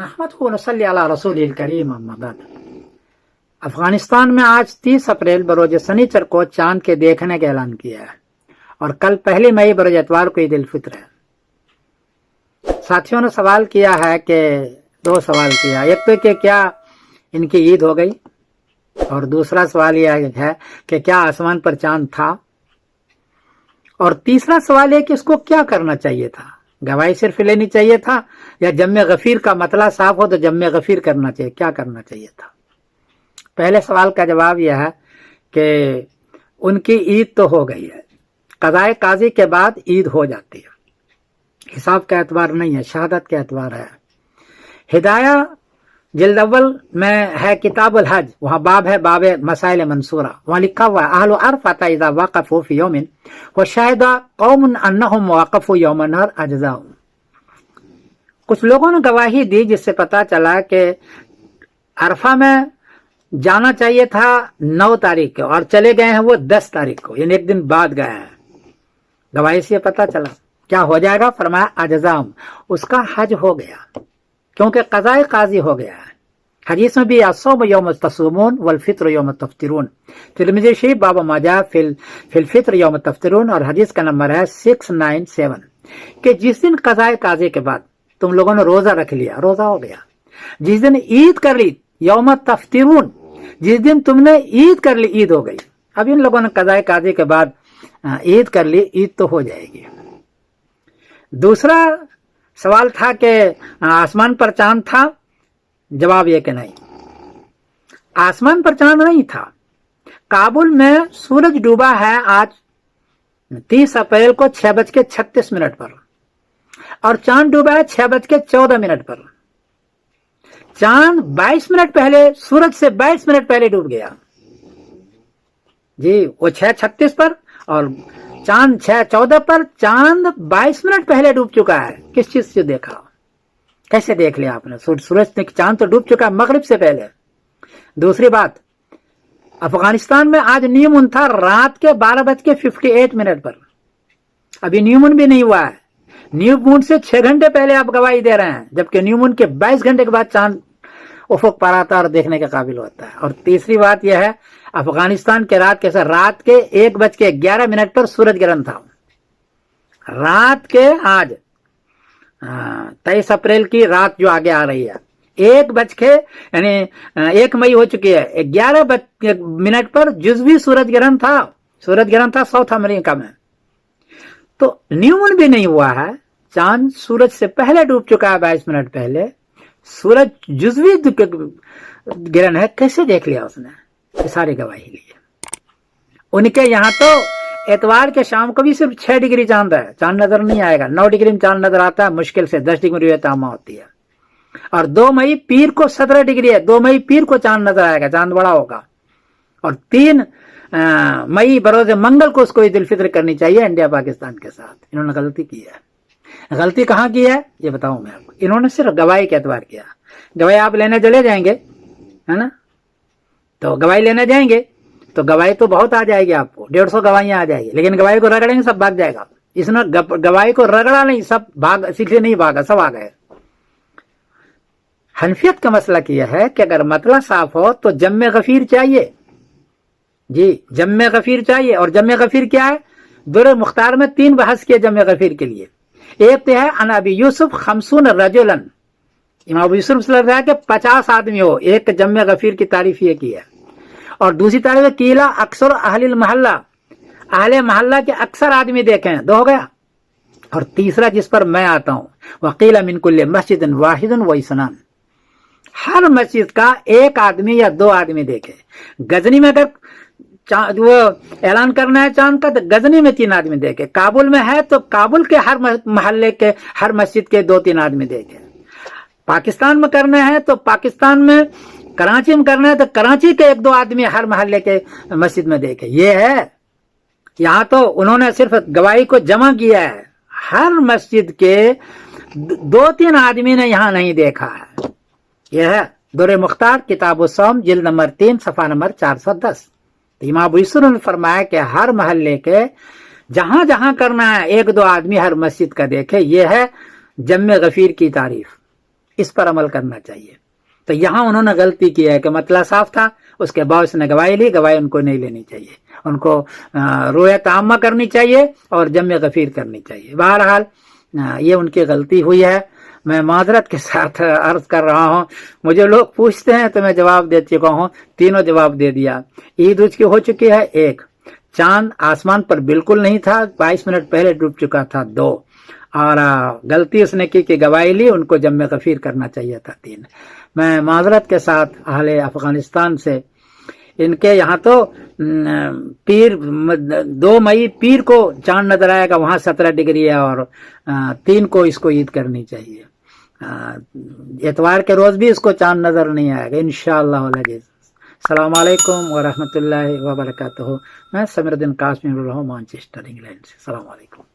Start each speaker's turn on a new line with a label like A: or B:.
A: नहमदुहु व नसल्ली अला रसूलिल करीम अम्मा बाद। अफगानिस्तान में आज 30 अप्रैल बरोज शनिचर को चांद के देखने का ऐलान किया है और कल 1 मई बरोज इतवार को ईद उल फित्र है। साथियों ने सवाल किया है कि 2 सवाल किया, एक तो कि क्या इनकी ईद हो गई और दूसरा सवाल यह है कि क्या आसमान पर चांद था, और तीसरा सवाल है कि इसको क्या करना चाहिए था, गवाही सिर्फ लेनी चाहिए था या जम्मे गफीर का मतला साफ हो तो जम्मे गफीर करना चाहिए, क्या करना चाहिए था। पहले सवाल का जवाब यह है कि उनकी ईद तो हो गई है, कज़ाए काजी के बाद ईद हो जाती है, हिसाब का एतबार नहीं है, शहादत का एतबार है। हिदाया जिल्द अव्वल में है किताबुल हज, वहाँ बाब है बाब मसाइल मंसूरा, वहाँ लिखा हुआ है अहलु अरफा इज़ा वक़फ़ू फ़ी यौमिन व शाहिदा कौमुन अन्नहुम वक़फ़ू यौम नहर अजज़ाउ। कुछ लोगों ने गवाही दी जिससे पता चला कि अरफा में जाना चाहिए था 9 तारीख को और चले गए हैं वो 10 तारीख को, यानी एक दिन बाद गए हैं। गवाही से पता चला क्या हो जाएगा, फरमाया अजज़ाम, उसका हज हो गया क्योंकि क़ज़ाए काजी हो गया है। हदीस में भी असौम यौम तसूमून वल फित्र यौम तफ्तिरून, तिरमिज़ी शरीफ बाब माजा फिल फित्र यौम तफ्तिरून, और हदीस का नंबर है 697 कि जिस दिन क़ज़ाए काजी के बाद तुम लोगों ने रोजा रख लिया, रोजा हो गया। जिस दिन ईद कर ली यौम तफ्तिरून, जिस दिन तुमने ईद कर ली ईद हो गई। अब इन लोगों ने क़ज़ाए काजी के बाद ईद कर ली, ईद तो हो जाएगी। दूसरा सवाल था कि आसमान पर चांद था, जवाब यह कि नहीं, आसमान पर चांद नहीं था। काबुल में सूरज डूबा है आज 30 अप्रैल को 6:36 पर और चांद डूबा है 6:14 पर। चांद 22 मिनट पहले, सूरज से 22 मिनट पहले डूब गया जी, वो 6:36 पर और चांद 6:14 पर, चांद 22 मिनट पहले डूब चुका है। किस चीज से देखा, कैसे देख लिया आपने? सूरज ने, चांद तो डूब चुका है मगरिब से पहले। दूसरी बात, अफगानिस्तान में आज न्यू मून था रात के 12:58 पर, अभी न्यू मून भी नहीं हुआ है। न्यू मून से 6 घंटे पहले आप गवाही दे रहे हैं, जबकि न्यू मून के 22 घंटे के बाद चांद उफक पर आता और देखने के काबिल होता है। और तीसरी बात यह है, अफगानिस्तान के रात के 1:11 पर सूरज ग्रहण था। रात के आज 23 अप्रैल की रात जो आगे आ रही है, 1 मई हो चुकी है, 11 पर जुज़वी सूरज ग्रहण था साउथ अमेरिका में। तो न्यू मून भी नहीं हुआ है, चांद सूरज से पहले डूब चुका है 22 मिनट पहले, सूरज जुज़वी ग्रहण है। कैसे देख लिया उसने? सारी गवाही ली। उनके यहाँ तो एतवार के शाम को भी सिर्फ 6 डिग्री चांद है, चांद नजर नहीं आएगा। 9 डिग्री में चांद नजर आता है मुश्किल से, 10 डिग्री तामा होती है। और 2 मई पीर को 17 डिग्री है, 2 मई पीर को चांद नजर आएगा, चांद बड़ा होगा। और 3 मई बरोज मंगल को उसको ईद उल फित्र करनी चाहिए इंडिया पाकिस्तान के साथ। इन्होंने गलती की है। गलती कहाँ की है ये बताऊं मैं आपको। इन्होंने सिर्फ गवाही के एतबार किया। गवाही आप लेने चले जाएंगे, है ना, तो गवाही लेने जाएंगे तो गवाही तो बहुत आ जाएगी, आपको 150 गवाहियां आ जाएगी, लेकिन गवाही को रगड़ेंगे सब भाग जाएगा। इसने गवाही को रगड़ा नहीं, सब भाग, इसलिए नहीं भागा, सब आ गए। हनफियत का मसला किया है कि अगर मतला साफ हो तो जम्मे गफीर चाहिए जी, जम्मे गफीर चाहिए। और जम्मे गफीर क्या है? दुर मुख्तार में 3 बहस किए जम्मे गफीर के लिए। एक तो है अन अबी यूसुफ 50 रजुलन, इमाम अबू यूसुफ से लग रहा है कि 50 आदमी हो, एक जम्मे गफीर की तारीफ ये की है। और दूसरी तारीफ कीला अक्सर अहलिल महल्ला, अहले महल्ला के अक्सर आदमी देखे हैं, 2 हो गया। और तीसरा जिस पर मैं आता हूं, वकीला मिन कुल्ले मस्जिदिन वाहिदुन व इसनान, हर मस्जिद का 1 आदमी या 2 आदमी देखे। गजनी में अगर वो ऐलान करना है चांद का तो गजनी में 3 आदमी देखे। काबुल में है तो काबुल के हर महल्ले के, हर मस्जिद के 2-3 आदमी देखे। पाकिस्तान में करना है तो पाकिस्तान में, कराची में करना है तो कराची के 1-2 आदमी हर महल्ले के मस्जिद में देखे। ये है, यहाँ तो उन्होंने सिर्फ गवाही को जमा किया है, हर मस्जिद के 2-3 आदमी ने यहाँ नहीं देखा है। यह है दुर मुख्तार किताब सौम जिल्द नंबर 3 सफा नंबर 410। इमाम अबू यूसुफ ने फरमाया कि हर महल्ले के जहां जहां करना है 1-2 आदमी हर मस्जिद का देखे। यह है जम्मे गफीर की तारीफ। اس پر عمل کرنا چاہیے. تو یہاں انہوں نے غلطی کی ہے کہ مطلع صاف تھا, اس کے بعد اس نے گواہی لی, گواہی ان کو نہیں لینی چاہیے, ان کو رویت عامہ کرنی چاہیے اور جمع غفیر کرنی چاہیے. بہرحال یہ ان کی غلطی ہوئی ہے. میں معذرت کے ساتھ عرض کر رہا ہوں, مجھے لوگ پوچھتے ہیں تو میں جواب دے چکا ہوں, تینوں جواب دے دیا. عید اس کی ہو چکی ہے 1, چاند آسمان پر بالکل نہیں تھا 22 منٹ پہلے ڈوب چکا تھا 2, اور غلطی اس نے کی کہ گواہی لی, ان کو جمع غفیر کرنا چاہیے تھا 3. میں معذرت کے ساتھ اہل افغانستان سے, ان کے یہاں تو پیر 2 مئی پیر کو چاند نظر آئے گا, وہاں 17 ڈگری ہے, اور 3 کو اس کو عید کرنی چاہیے. اتوار کے روز بھی اس کو چاند نظر نہیں آئے گا انشاءاللہ العزیز. السلام علیکم ورحمۃ اللہ وبرکاتہ. میں سمیر الدین قاسمی بول رہا ہوں مانچسٹر انگلینڈ سے. السلام علیکم.